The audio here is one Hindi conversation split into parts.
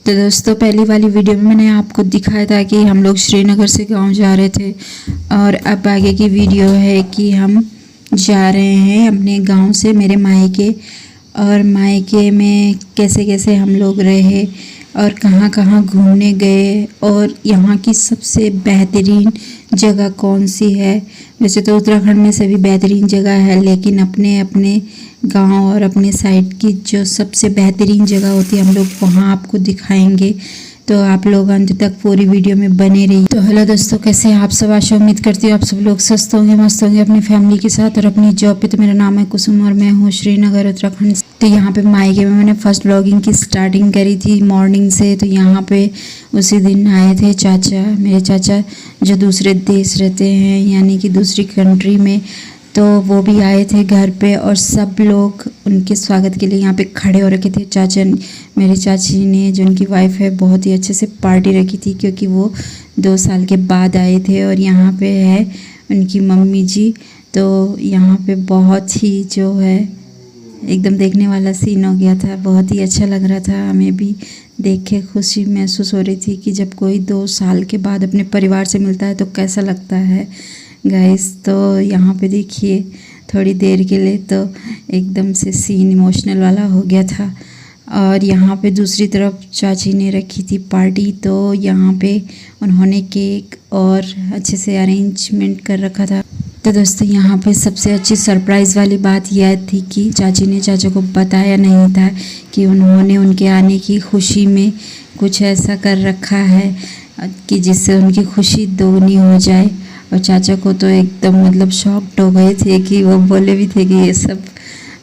तो दोस्तों पहली वाली वीडियो में मैंने आपको दिखाया था कि हम लोग श्रीनगर से गांव जा रहे थे और अब आगे की वीडियो है कि हम जा रहे हैं अपने गांव से मेरे मायके। और मायके में कैसे कैसे हम लोग रहे और कहाँ कहाँ घूमने गए और यहाँ की सबसे बेहतरीन जगह कौन सी है। वैसे तो उत्तराखंड में सभी बेहतरीन जगह है, लेकिन अपने अपने गांव और अपने साइड की जो सबसे बेहतरीन जगह होती है हम लोग वहाँ आपको दिखाएंगे। तो आप लोग अंत तक पूरी वीडियो में बने रहिए। तो हेलो दोस्तों, कैसे हैं आप सब? आशा उम्मीद करती हूँ आप सब लोग स्वस्थ होंगे, मस्त होंगे अपनी फैमिली के साथ और अपनी जॉब पे। तो मेरा नाम है कुसुम और मैं हूँ श्रीनगर उत्तराखंड। तो यहाँ पे मायके में मैंने फर्स्ट व्लॉगिंग की स्टार्टिंग करी थी मॉर्निंग से। तो यहाँ पे उसी दिन आए थे चाचा, मेरे चाचा जो दूसरे देश रहते हैं यानी कि दूसरी कंट्री में, तो वो भी आए थे घर पे और सब लोग उनके स्वागत के लिए यहाँ पे खड़े हो रखे थे। चाचा मेरी चाची ने, जो उनकी वाइफ है, बहुत ही अच्छे से पार्टी रखी थी क्योंकि वो 2 साल के बाद आए थे। और यहाँ पे है उनकी मम्मी जी। तो यहाँ पे बहुत ही जो है एकदम देखने वाला सीन हो गया था, बहुत ही अच्छा लग रहा था। हमें भी देख के खुशी महसूस हो रही थी कि जब कोई 2 साल के बाद अपने परिवार से मिलता है तो कैसा लगता है गाइस। तो यहाँ पे देखिए थोड़ी देर के लिए तो एकदम से सीन इमोशनल वाला हो गया था। और यहाँ पे दूसरी तरफ चाची ने रखी थी पार्टी, तो यहाँ पे उन्होंने केक और अच्छे से अरेंजमेंट कर रखा था। तो दोस्तों यहाँ पे सबसे अच्छी सरप्राइज़ वाली बात यह थी कि चाची ने चाचा को बताया नहीं था कि उन्होंने उनके आने की खुशी में कुछ ऐसा कर रखा है कि जिससे उनकी खुशी दोगुनी हो जाए। और चाचा को तो एकदम मतलब शॉक्ड हो गए थे कि वो बोले भी थे कि ये सब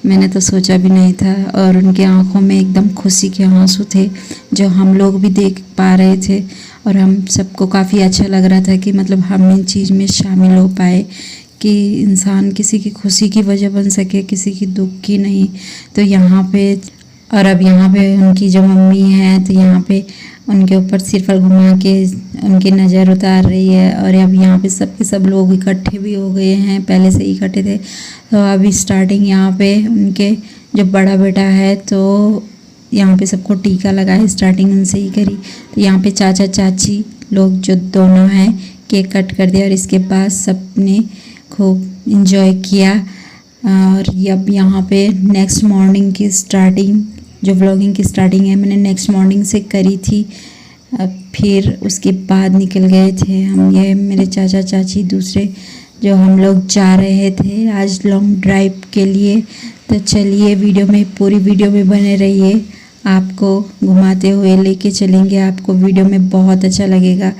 मैंने तो सोचा भी नहीं था। और उनके आंखों में एकदम खुशी के आंसू थे जो हम लोग भी देख पा रहे थे। और हम सबको काफ़ी अच्छा लग रहा था कि मतलब हम इन चीज़ में शामिल हो पाए कि इंसान किसी की खुशी की वजह बन सके, किसी की दुख की नहीं। तो यहाँ पे और अब यहाँ पे उनकी जो मम्मी है तो यहाँ पे उनके ऊपर सिरफल घुमा के उनकी नज़र उतार रही है। और अब यहाँ पे सब के सब लोग इकट्ठे भी हो गए हैं, पहले से ही इकट्ठे थे। तो अभी स्टार्टिंग यहाँ पे उनके जो बड़ा बेटा है तो यहाँ पे सबको टीका लगाए, स्टार्टिंग उनसे ही करी। तो यहाँ पे चाचा चाची लोग जो दोनों हैं केक कट कर दिया और इसके बाद सब ने खूब इंजॉय किया। और अब यहाँ पे नेक्स्ट मॉर्निंग की स्टार्टिंग, जो व्लॉगिंग की स्टार्टिंग है मैंने नेक्स्ट मॉर्निंग से करी थी। अब फिर उसके बाद निकल गए थे हम, ये मेरे चाचा चाची दूसरे, जो हम लोग जा रहे थे आज लॉन्ग ड्राइव के लिए। तो चलिए वीडियो में, पूरी वीडियो में बने रहिए, आपको घुमाते हुए लेके चलेंगे। आपको वीडियो में बहुत अच्छा लगेगा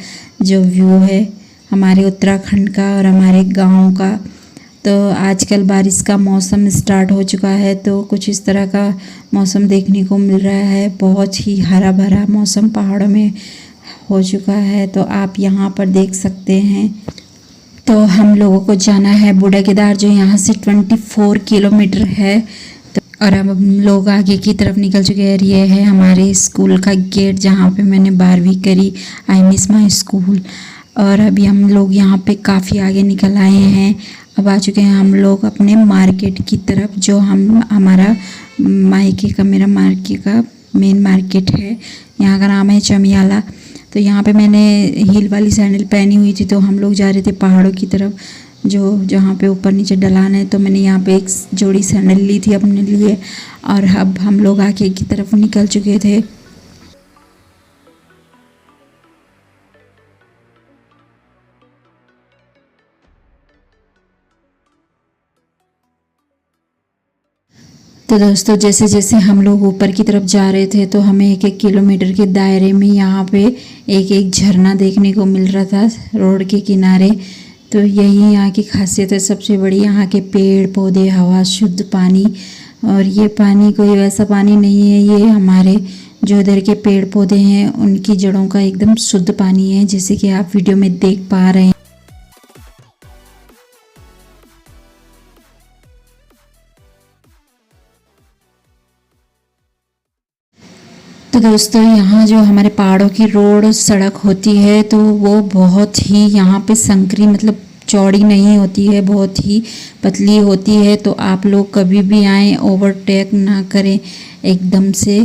जो व्यू है हमारे उत्तराखंड का और हमारे गाँव का। तो आजकल बारिश का मौसम स्टार्ट हो चुका है, तो कुछ इस तरह का मौसम देखने को मिल रहा है। बहुत ही हरा भरा मौसम पहाड़ों में हो चुका है, तो आप यहाँ पर देख सकते हैं। तो हम लोगों को जाना है बूढ़ा केदार, जो यहाँ से 24 किलोमीटर है। तो और अब हम लोग आगे की तरफ निकल चुके हैं। ये है हमारे स्कूल का गेट जहाँ पे मैंने 12वीं करी, आई मिस माई स्कूल। और अभी हम लोग यहाँ पे काफ़ी आगे निकल आए हैं। अब आ चुके हैं हम लोग अपने मार्केट की तरफ, जो हमारा मायके का, मेरा मायके का मेन मार्केट है। यहाँ का नाम है चमियाला। तो यहाँ पे मैंने हील वाली सैंडल पहनी हुई थी। तो हम लोग जा रहे थे पहाड़ों की तरफ, जो जहाँ पे ऊपर नीचे ढलान है। तो मैंने यहाँ पे एक जोड़ी सैंडल ली थी अपने लिए। और अब हम लोग आगे की तरफ निकल चुके थे। तो दोस्तों जैसे जैसे हम लोग ऊपर की तरफ जा रहे थे तो हमें 1-1 किलोमीटर के दायरे में यहाँ पे एक एक झरना देखने को मिल रहा था रोड के किनारे। तो यही यहाँ की खासियत है सबसे बड़ी, यहाँ के पेड़ पौधे, हवा, शुद्ध पानी। और ये पानी कोई वैसा पानी नहीं है, ये हमारे जो इधर के पेड़ पौधे हैं उनकी जड़ों का एकदम शुद्ध पानी है, जैसे कि आप वीडियो में देख पा रहे हैं। तो दोस्तों यहाँ जो हमारे पहाड़ों की रोड सड़क होती है तो वो बहुत ही यहाँ पे संकरी, मतलब चौड़ी नहीं होती है, बहुत ही पतली होती है। तो आप लोग कभी भी आएँ ओवरटेक ना करें एकदम से,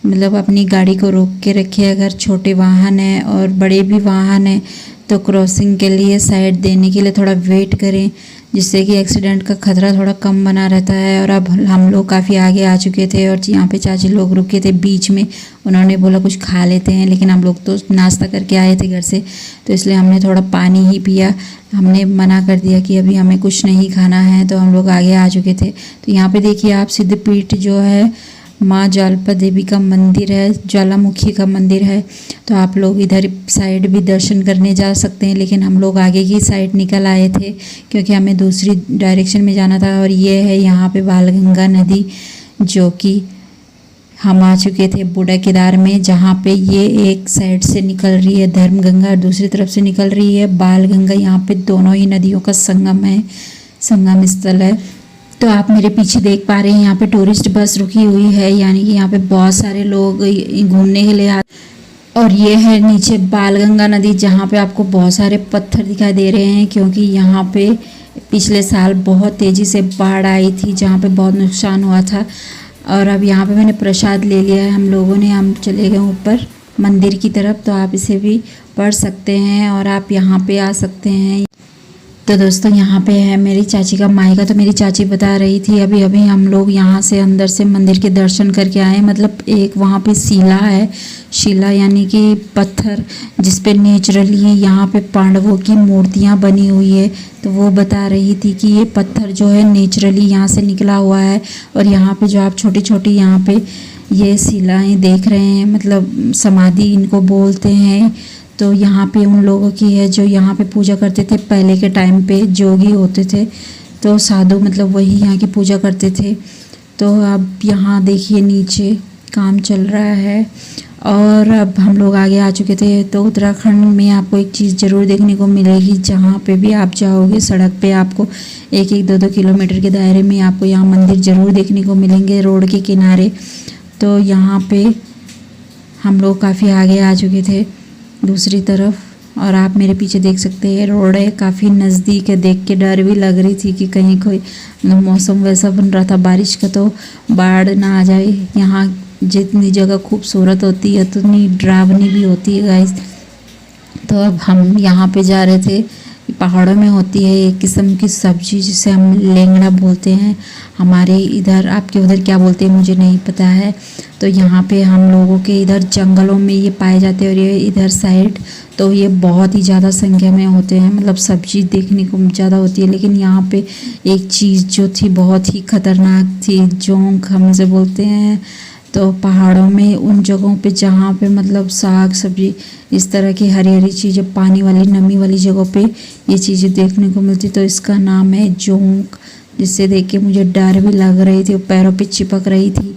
मतलब अपनी गाड़ी को रोक के रखिए। अगर छोटे वाहन है और बड़े भी वाहन है तो क्रॉसिंग के लिए साइड देने के लिए थोड़ा वेट करें, जिससे कि एक्सीडेंट का खतरा थोड़ा कम बना रहता है। और अब हम लोग काफ़ी आगे आ चुके थे और यहाँ पे चाची लोग रुके थे बीच में। उन्होंने बोला कुछ खा लेते हैं, लेकिन हम लोग तो नाश्ता करके आए थे घर से, तो इसलिए हमने थोड़ा पानी ही पिया। हमने मना कर दिया कि अभी हमें कुछ नहीं खाना है, तो हम लोग आगे आ चुके थे। तो यहाँ पे देखिए आप सिद्धपीठ जो है माँ ज्वाला देवी का मंदिर है, ज्वालामुखी का मंदिर है। तो आप लोग इधर साइड भी दर्शन करने जा सकते हैं, लेकिन हम लोग आगे की साइड निकल आए थे क्योंकि हमें दूसरी डायरेक्शन में जाना था। और ये है यहाँ पे बालगंगा नदी, जो कि हम आ चुके थे बूढ़ा केदार में, जहाँ पे ये एक साइड से निकल रही है धर्मगंगा और दूसरी तरफ से निकल रही है बालगंगा। यहाँ पे दोनों ही नदियों का संगम है, संगम स्थल है। तो आप मेरे पीछे देख पा रहे हैं यहाँ पे टूरिस्ट बस रुकी हुई है, यानी कि यहाँ पे बहुत सारे लोग घूमने के लिए आते। और ये है नीचे बालगंगा नदी, जहाँ पे आपको बहुत सारे पत्थर दिखाई दे रहे हैं, क्योंकि यहाँ पे पिछले साल बहुत तेज़ी से बाढ़ आई थी, जहाँ पे बहुत नुकसान हुआ था। और अब यहाँ पे मैंने प्रसाद ले लिया है हम लोगों ने। हम चले गए ऊपर मंदिर की तरफ, तो आप इसे भी पढ़ सकते हैं और आप यहाँ पे आ सकते हैं। तो दोस्तों यहाँ पे है मेरी चाची का मायका। तो मेरी चाची बता रही थी अभी अभी हम लोग यहाँ से अंदर से मंदिर के दर्शन करके आए। मतलब एक वहाँ पे शिला है, शिला यानी कि पत्थर, जिस पे नेचुरली यहाँ पे पांडवों की मूर्तियाँ बनी हुई है। तो वो बता रही थी कि ये पत्थर जो है नेचुरली यहाँ से निकला हुआ है। और यहाँ पे जो आप छोटी छोटी यहाँ पे ये शिलाएँ देख रहे हैं, मतलब समाधि इनको बोलते हैं। तो यहाँ पे उन लोगों की है जो यहाँ पे पूजा करते थे पहले के टाइम पे, जोगी होते थे, तो साधु, मतलब वही यहाँ की पूजा करते थे। तो अब यहाँ देखिए नीचे काम चल रहा है। और अब हम लोग आगे आ चुके थे। तो उत्तराखंड में आपको एक चीज़ ज़रूर देखने को मिलेगी, जहाँ पे भी आप जाओगे सड़क पे आपको 1-1, 2-2 किलोमीटर के दायरे में आपको यहाँ मंदिर ज़रूर देखने को मिलेंगे रोड के किनारे। तो यहाँ पे हम लोग काफ़ी आगे आ चुके थे दूसरी तरफ, और आप मेरे पीछे देख सकते हैं रोड है, काफ़ी नज़दीक है। देख के डर भी लग रही थी कि कहीं कोई मौसम वैसा बन रहा था बारिश का, तो बाढ़ ना आ जाए। यहाँ जितनी जगह खूबसूरत होती है उतनी डरावनी भी होती है गाइस। तो अब हम यहाँ पे जा रहे थे। पहाड़ों में होती है एक किस्म की सब्जी जिसे हम लेंगड़ा बोलते हैं, हमारे इधर, आपके उधर क्या बोलते हैं मुझे नहीं पता है। तो यहाँ पे हम लोगों के इधर जंगलों में ये पाए जाते हैं, और ये इधर साइड तो ये बहुत ही ज़्यादा संख्या में होते हैं, मतलब सब्जी देखने को ज़्यादा होती है। लेकिन यहाँ पे एक चीज़ जो थी बहुत ही खतरनाक थी, जोंक हम इसे बोलते हैं। तो पहाड़ों में उन जगहों पे जहाँ पे मतलब साग सब्जी इस तरह की हरी हरी चीज़ें, पानी वाली नमी वाली जगहों पे ये चीज़ें देखने को मिलती। तो इसका नाम है जोंक, जिससे देख के मुझे डर भी लग रही थी, पैरों पे चिपक रही थी।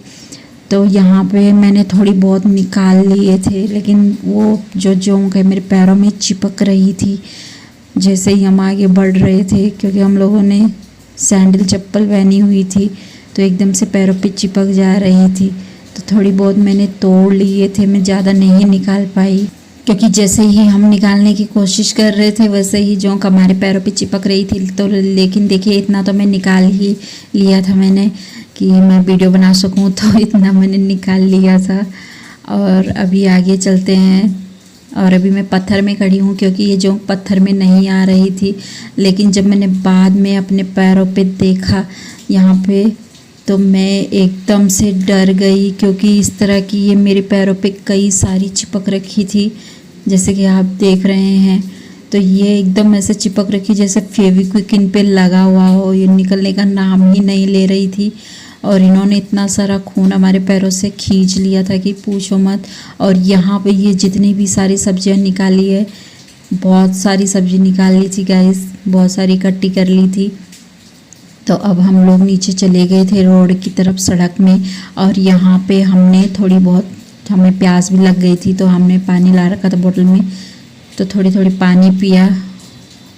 तो यहाँ पे मैंने थोड़ी बहुत निकाल लिए थे, लेकिन वो जो जोंक है मेरे पैरों में चिपक रही थी जैसे ही हम आगे बढ़ रहे थे, क्योंकि हम लोगों ने सैंडल चप्पल पहनी हुई थी, तो एकदम से पैरों पे चिपक जा रही थी। तो थोड़ी बहुत मैंने तोड़ लिए थे, मैं ज़्यादा नहीं निकाल पाई, क्योंकि जैसे ही हम निकालने की कोशिश कर रहे थे वैसे ही जोंक हमारे पैरों पे चिपक रही थी। तो लेकिन देखिए इतना तो मैं निकाल ही लिया था मैंने, कि मैं वीडियो बना सकूं, तो इतना मैंने निकाल लिया था। और अभी आगे चलते हैं। और अभी मैं पत्थर में खड़ी हूँ, क्योंकि ये जोंक पत्थर में नहीं आ रही थी। लेकिन जब मैंने बाद में अपने पैरों पे देखा यहाँ पे, तो मैं एकदम से डर गई, क्योंकि इस तरह की ये मेरे पैरों पे कई सारी चिपक रखी थी, जैसे कि आप देख रहे हैं। तो ये एकदम ऐसे चिपक रखी जैसे फेविक्विक इन पे लगा हुआ हो, ये निकलने का नाम ही नहीं ले रही थी। और इन्होंने इतना सारा खून हमारे पैरों से खींच लिया था कि पूछो मत। और यहाँ पे ये जितनी भी सारी सब्जियाँ निकाली है, बहुत सारी सब्जी निकाल ली थी गाइस, बहुत सारी इकट्ठी कर ली थी। तो अब हम लोग नीचे चले गए थे रोड की तरफ सड़क में, और यहाँ पे हमने थोड़ी बहुत, हमें प्यास भी लग गई थी, तो हमने पानी ला रखा था बोतल में, तो थोड़ी थोड़ी पानी पिया।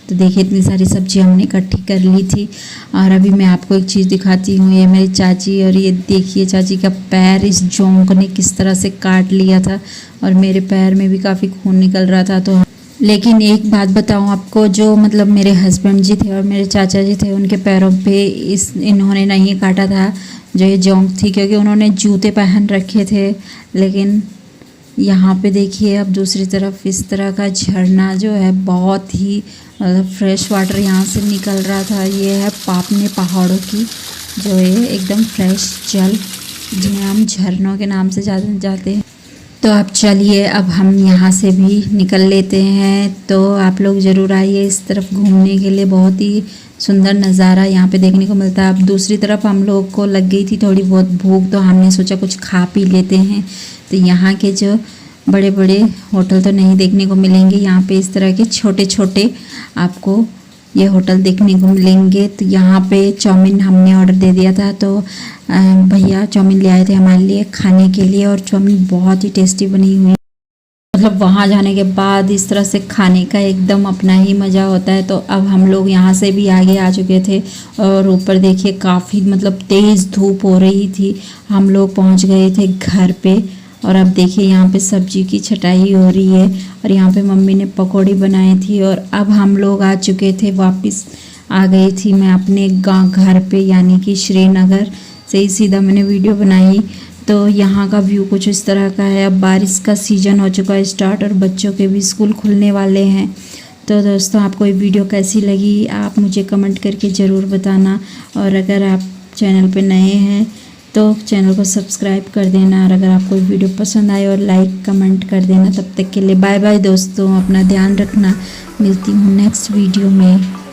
तो देखिए इतनी सारी सब्जी हमने इकट्ठी कर ली थी। और अभी मैं आपको एक चीज़ दिखाती हूँ, ये मेरी चाची, और ये देखिए चाची का पैर इस जोंक ने किस तरह से काट लिया था, और मेरे पैर में भी काफ़ी खून निकल रहा था। तो लेकिन एक बात बताऊं आपको, जो मतलब मेरे हस्बैंड जी थे और मेरे चाचा जी थे, उनके पैरों पे इन्होंने नहीं काटा था, जो ये जोंक थी, क्योंकि उन्होंने जूते पहन रखे थे। लेकिन यहाँ पे देखिए अब दूसरी तरफ इस तरह का झरना जो है, बहुत ही मतलब फ्रेश वाटर यहाँ से निकल रहा था। ये है पापने पहाड़ों की जो है एकदम फ्रेश जल, जिन्हें हम झरनों के नाम से जाते हैं। तो अब चलिए अब हम यहाँ से भी निकल लेते हैं। तो आप लोग ज़रूर आइए इस तरफ घूमने के लिए, बहुत ही सुंदर नज़ारा यहाँ पे देखने को मिलता है। अब दूसरी तरफ हम लोग को लग गई थी थोड़ी बहुत भूख, तो हमने सोचा कुछ खा पी लेते हैं। तो यहाँ के जो बड़े बड़े होटल तो नहीं देखने को मिलेंगे, यहाँ पे इस तरह के छोटे छोटे आपको ये होटल देखने को मिलेंगे। तो यहाँ पे चाउमीन हमने ऑर्डर दे दिया था, तो भैया चाउमीन ले आए थे हमारे लिए खाने के लिए, और चाउमीन बहुत ही टेस्टी बनी हुई। मतलब वहाँ जाने के बाद इस तरह से खाने का एकदम अपना ही मज़ा होता है। तो अब हम लोग यहाँ से भी आगे आ चुके थे, और ऊपर देखिए काफ़ी मतलब तेज़ धूप हो रही थी। हम लोग पहुँच गए थे घर पे, और अब देखिए यहाँ पे सब्जी की छटाई हो रही है, और यहाँ पे मम्मी ने पकौड़ी बनाई थी। और अब हम लोग आ चुके थे, वापस आ गई थी मैं अपने गाँव घर पे, यानी कि श्रीनगर से ही सीधा मैंने वीडियो बनाई। तो यहाँ का व्यू कुछ इस तरह का है। अब बारिश का सीज़न हो चुका है स्टार्ट, और बच्चों के भी स्कूल खुलने वाले हैं। तो दोस्तों आपको ये वीडियो कैसी लगी आप मुझे कमेंट करके ज़रूर बताना, और अगर आप चैनल पे नए हैं तो चैनल को सब्सक्राइब कर देना, और अगर आपको वीडियो पसंद आए और लाइक कमेंट कर देना। तब तक के लिए बाय बाय दोस्तों, अपना ध्यान रखना, मिलती हूँ नेक्स्ट वीडियो में।